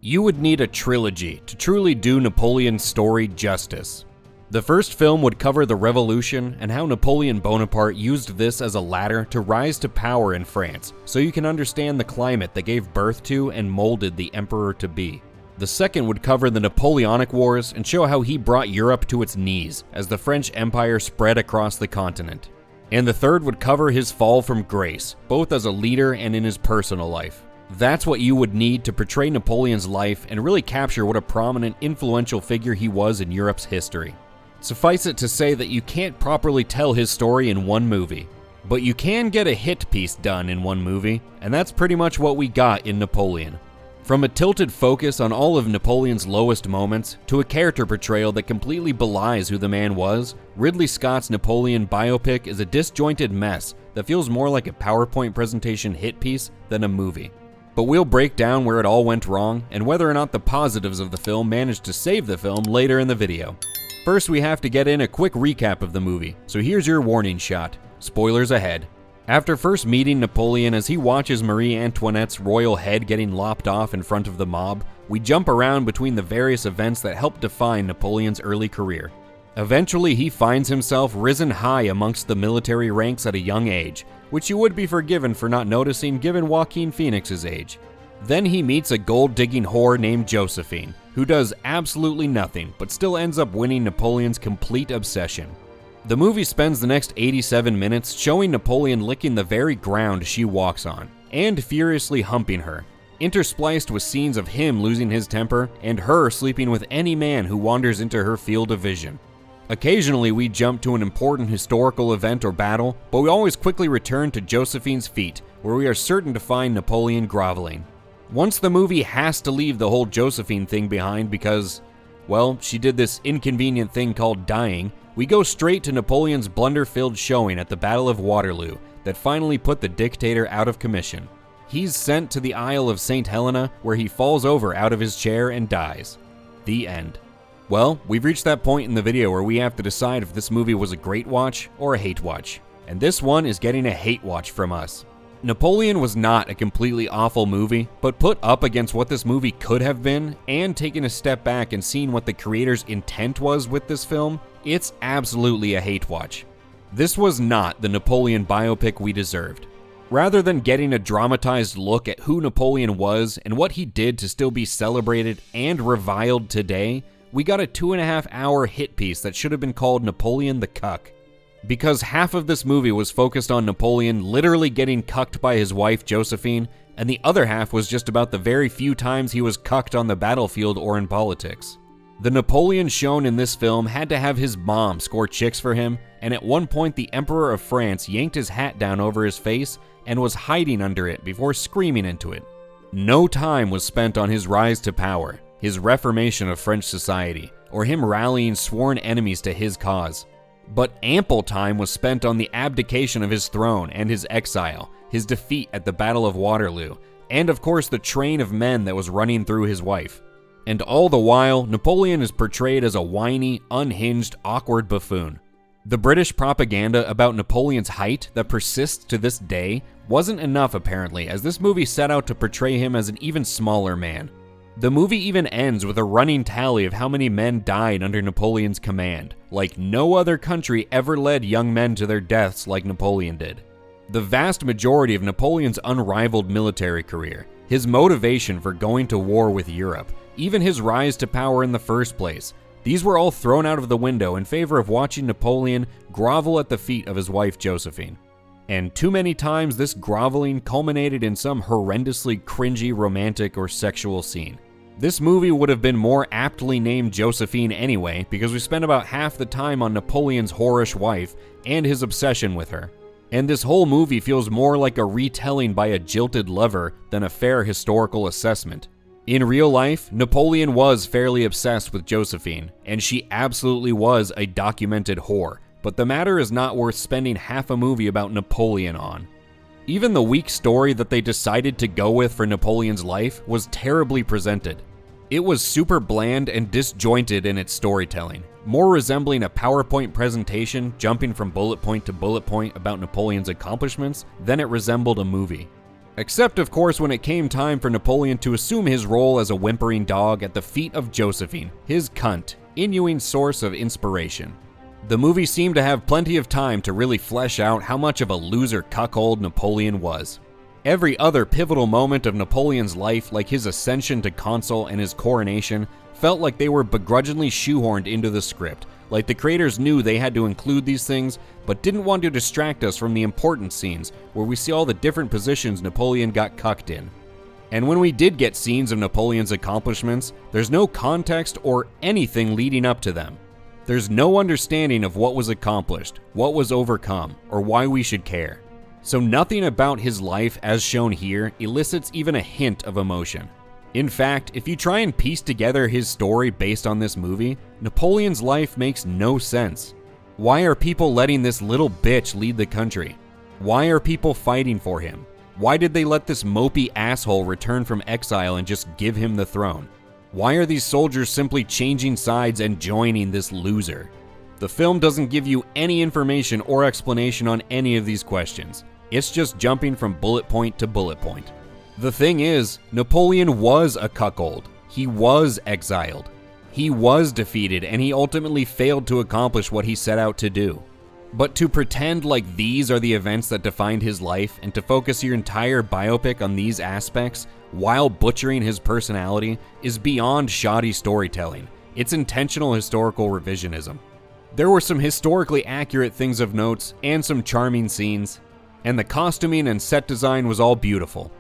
You would need a trilogy to truly do Napoleon's story justice. The first film would cover the revolution and how Napoleon Bonaparte used this as a ladder to rise to power in France, so you can understand the climate that gave birth to and molded the emperor-to-be. The second would cover the Napoleonic Wars and show how he brought Europe to its knees as the French Empire spread across the continent. And the third would cover his fall from grace, both as a leader and in his personal life. That's what you would need to portray Napoleon's life and really capture what a prominent, influential figure he was in Europe's history. Suffice it to say that you can't properly tell his story in one movie, but you can get a hit piece done in one movie, and that's pretty much what we got in Napoleon. From a tilted focus on all of Napoleon's lowest moments, to a character portrayal that completely belies who the man was, Ridley Scott's Napoleon biopic is a disjointed mess that feels more like a PowerPoint presentation hit piece than a movie. But we'll break down where it all went wrong and whether or not the positives of the film managed to save the film later in the video. First, we have to get in a quick recap of the movie, so here's your warning shot. Spoilers ahead. After first meeting Napoleon as he watches Marie Antoinette's royal head getting lopped off in front of the mob, we jump around between the various events that helped define Napoleon's early career. Eventually, he finds himself risen high amongst the military ranks at a young age, which you would be forgiven for not noticing given Joaquin Phoenix's age. Then he meets a gold-digging whore named Josephine, who does absolutely nothing, but still ends up winning Napoleon's complete obsession. The movie spends the next 87 minutes showing Napoleon licking the very ground she walks on, and furiously humping her, interspliced with scenes of him losing his temper and her sleeping with any man who wanders into her field of vision. Occasionally, we jump to an important historical event or battle, but we always quickly return to Josephine's feet, where we are certain to find Napoleon groveling. Once the movie has to leave the whole Josephine thing behind because, well, she did this inconvenient thing called dying, we go straight to Napoleon's blunder-filled showing at the Battle of Waterloo that finally put the dictator out of commission. He's sent to the Isle of St. Helena, where he falls over out of his chair and dies. The end. Well, we've reached that point in the video where we have to decide if this movie was a great watch or a hate watch. And this one is getting a hate watch from us. Napoleon was not a completely awful movie, but put up against what this movie could have been, and taking a step back and seeing what the creator's intent was with this film, it's absolutely a hate watch. This was not the Napoleon biopic we deserved. Rather than getting a dramatized look at who Napoleon was and what he did to still be celebrated and reviled today, we got a 2.5-hour hit piece that should have been called Napoleon the Cuck. Because half of this movie was focused on Napoleon literally getting cucked by his wife Josephine, and the other half was just about the very few times he was cucked on the battlefield or in politics. The Napoleon shown in this film had to have his mom score chicks for him, and at one point the Emperor of France yanked his hat down over his face and was hiding under it before screaming into it. No time was spent on his rise to power, his reformation of French society, or him rallying sworn enemies to his cause. But ample time was spent on the abdication of his throne and his exile, his defeat at the Battle of Waterloo, and of course the train of men that was running through his wife. And all the while, Napoleon is portrayed as a whiny, unhinged, awkward buffoon. The British propaganda about Napoleon's height that persists to this day wasn't enough apparently, as this movie set out to portray him as an even smaller man. The movie even ends with a running tally of how many men died under Napoleon's command, like no other country ever led young men to their deaths like Napoleon did. The vast majority of Napoleon's unrivaled military career, his motivation for going to war with Europe, even his rise to power in the first place, these were all thrown out of the window in favor of watching Napoleon grovel at the feet of his wife Josephine. And too many times this groveling culminated in some horrendously cringy romantic or sexual scene. This movie would have been more aptly named Josephine anyway, because we spent about half the time on Napoleon's whorish wife and his obsession with her. And this whole movie feels more like a retelling by a jilted lover than a fair historical assessment. In real life, Napoleon was fairly obsessed with Josephine, and she absolutely was a documented whore, but the matter is not worth spending half a movie about Napoleon on. Even the weak story that they decided to go with for Napoleon's life was terribly presented. It was super bland and disjointed in its storytelling, more resembling a PowerPoint presentation jumping from bullet point to bullet point about Napoleon's accomplishments than it resembled a movie. Except, of course, when it came time for Napoleon to assume his role as a whimpering dog at the feet of Josephine, his cunt, Inuine source of inspiration. The movie seemed to have plenty of time to really flesh out how much of a loser cuckold Napoleon was. Every other pivotal moment of Napoleon's life, like his ascension to consul and his coronation, felt like they were begrudgingly shoehorned into the script, like the creators knew they had to include these things, but didn't want to distract us from the important scenes where we see all the different positions Napoleon got cucked in. And when we did get scenes of Napoleon's accomplishments, there's no context or anything leading up to them. There's no understanding of what was accomplished, what was overcome, or why we should care. So nothing about his life as shown here elicits even a hint of emotion. In fact, if you try and piece together his story based on this movie, Napoleon's life makes no sense. Why are people letting this little bitch lead the country? Why are people fighting for him? Why did they let this mopey asshole return from exile and just give him the throne? Why are these soldiers simply changing sides and joining this loser? The film doesn't give you any information or explanation on any of these questions. It's just jumping from bullet point to bullet point. The thing is, Napoleon was a cuckold. He was exiled. He was defeated, and he ultimately failed to accomplish what he set out to do. But to pretend like these are the events that defined his life and to focus your entire biopic on these aspects while butchering his personality is beyond shoddy storytelling. It's intentional historical revisionism. There were some historically accurate things of note and some charming scenes, and the costuming and set design was all beautiful.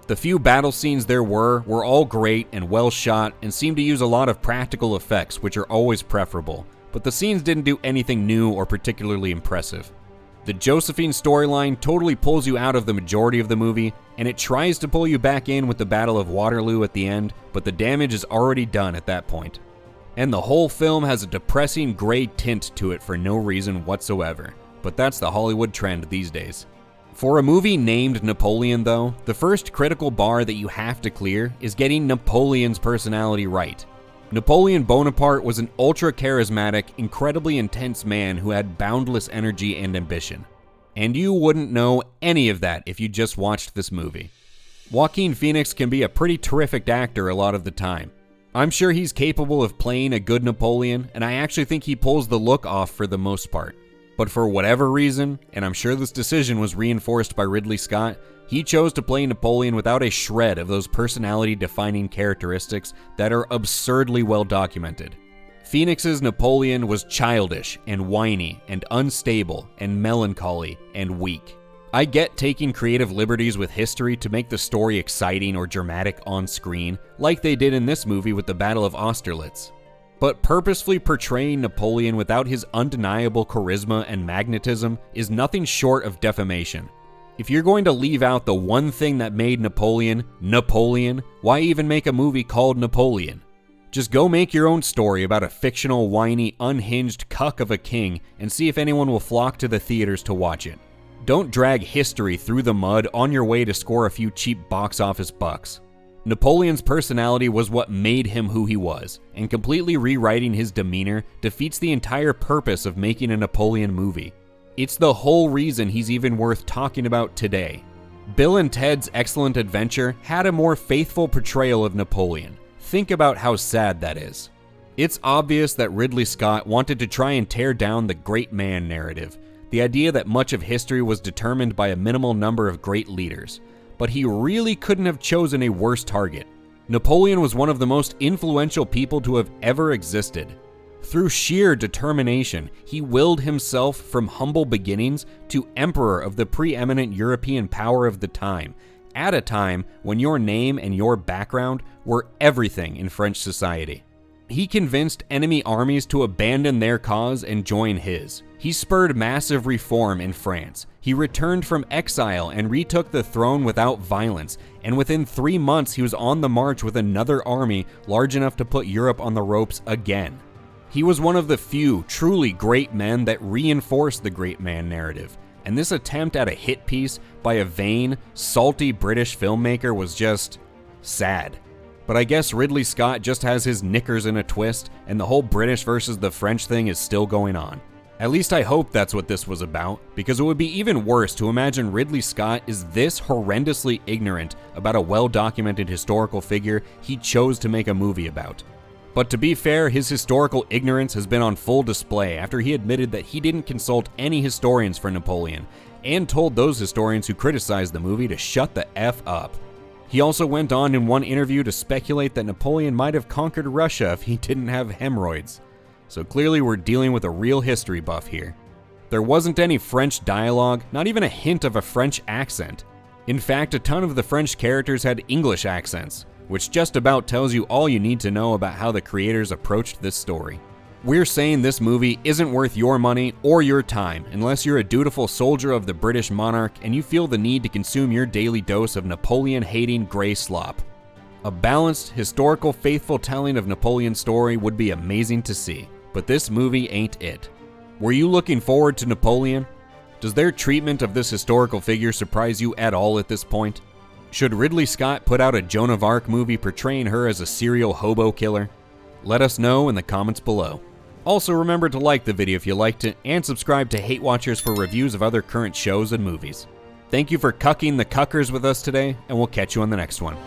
The few battle scenes there were all great and well shot and seemed to use a lot of practical effects, which are always preferable, but the scenes didn't do anything new or particularly impressive. The Josephine storyline totally pulls you out of the majority of the movie, and it tries to pull you back in with the Battle of Waterloo at the end, but the damage is already done at that point. And the whole film has a depressing gray tint to it for no reason whatsoever, but that's the Hollywood trend these days. For a movie named Napoleon, though, the first critical bar that you have to clear is getting Napoleon's personality right. Napoleon Bonaparte was an ultra-charismatic, incredibly intense man who had boundless energy and ambition. And you wouldn't know any of that if you just watched this movie. Joaquin Phoenix can be a pretty terrific actor a lot of the time. I'm sure he's capable of playing a good Napoleon, and I actually think he pulls the look off for the most part. But for whatever reason, and I'm sure this decision was reinforced by Ridley Scott, he chose to play Napoleon without a shred of those personality-defining characteristics that are absurdly well documented. Phoenix's Napoleon was childish and whiny and unstable and melancholy and weak. I get taking creative liberties with history to make the story exciting or dramatic on screen, like they did in this movie with the Battle of Austerlitz. But purposefully portraying Napoleon without his undeniable charisma and magnetism is nothing short of defamation. If you're going to leave out the one thing that made Napoleon, Napoleon, why even make a movie called Napoleon? Just go make your own story about a fictional, whiny, unhinged cuck of a king and see if anyone will flock to the theaters to watch it. Don't drag history through the mud on your way to score a few cheap box office bucks. Napoleon's personality was what made him who he was, and completely rewriting his demeanor defeats the entire purpose of making a Napoleon movie. It's the whole reason he's even worth talking about today. Bill and Ted's Excellent Adventure had a more faithful portrayal of Napoleon. Think about how sad that is. It's obvious that Ridley Scott wanted to try and tear down the great man narrative, the idea that much of history was determined by a minimal number of great leaders. But he really couldn't have chosen a worse target. Napoleon was one of the most influential people to have ever existed. Through sheer determination, he willed himself from humble beginnings to emperor of the preeminent European power of the time, at a time when your name and your background were everything in French society. He convinced enemy armies to abandon their cause and join his. He spurred massive reform in France. He returned from exile and retook the throne without violence, and within 3 months he was on the march with another army large enough to put Europe on the ropes again. He was one of the few truly great men that reinforced the great man narrative, and this attempt at a hit piece by a vain, salty British filmmaker was just sad. But I guess Ridley Scott just has his knickers in a twist, and the whole British versus the French thing is still going on. At least I hope that's what this was about, because it would be even worse to imagine Ridley Scott is this horrendously ignorant about a well-documented historical figure he chose to make a movie about. But to be fair, his historical ignorance has been on full display after he admitted that he didn't consult any historians for Napoleon, and told those historians who criticized the movie to shut the F up. He also went on in one interview to speculate that Napoleon might have conquered Russia if he didn't have hemorrhoids. So clearly we're dealing with a real history buff here. There wasn't any French dialogue, not even a hint of a French accent. In fact, a ton of the French characters had English accents, which just about tells you all you need to know about how the creators approached this story. We're saying this movie isn't worth your money or your time unless you're a dutiful soldier of the British monarch and you feel the need to consume your daily dose of Napoleon-hating grey slop. A balanced, historical, faithful telling of Napoleon's story would be amazing to see, but this movie ain't it. Were you looking forward to Napoleon? Does their treatment of this historical figure surprise you at all at this point? Should Ridley Scott put out a Joan of Arc movie portraying her as a serial hobo killer? Let us know in the comments below. Also remember to like the video if you liked it, and subscribe to Hatewatchers for reviews of other current shows and movies. Thank you for cucking the cuckers with us today, and we'll catch you on the next one.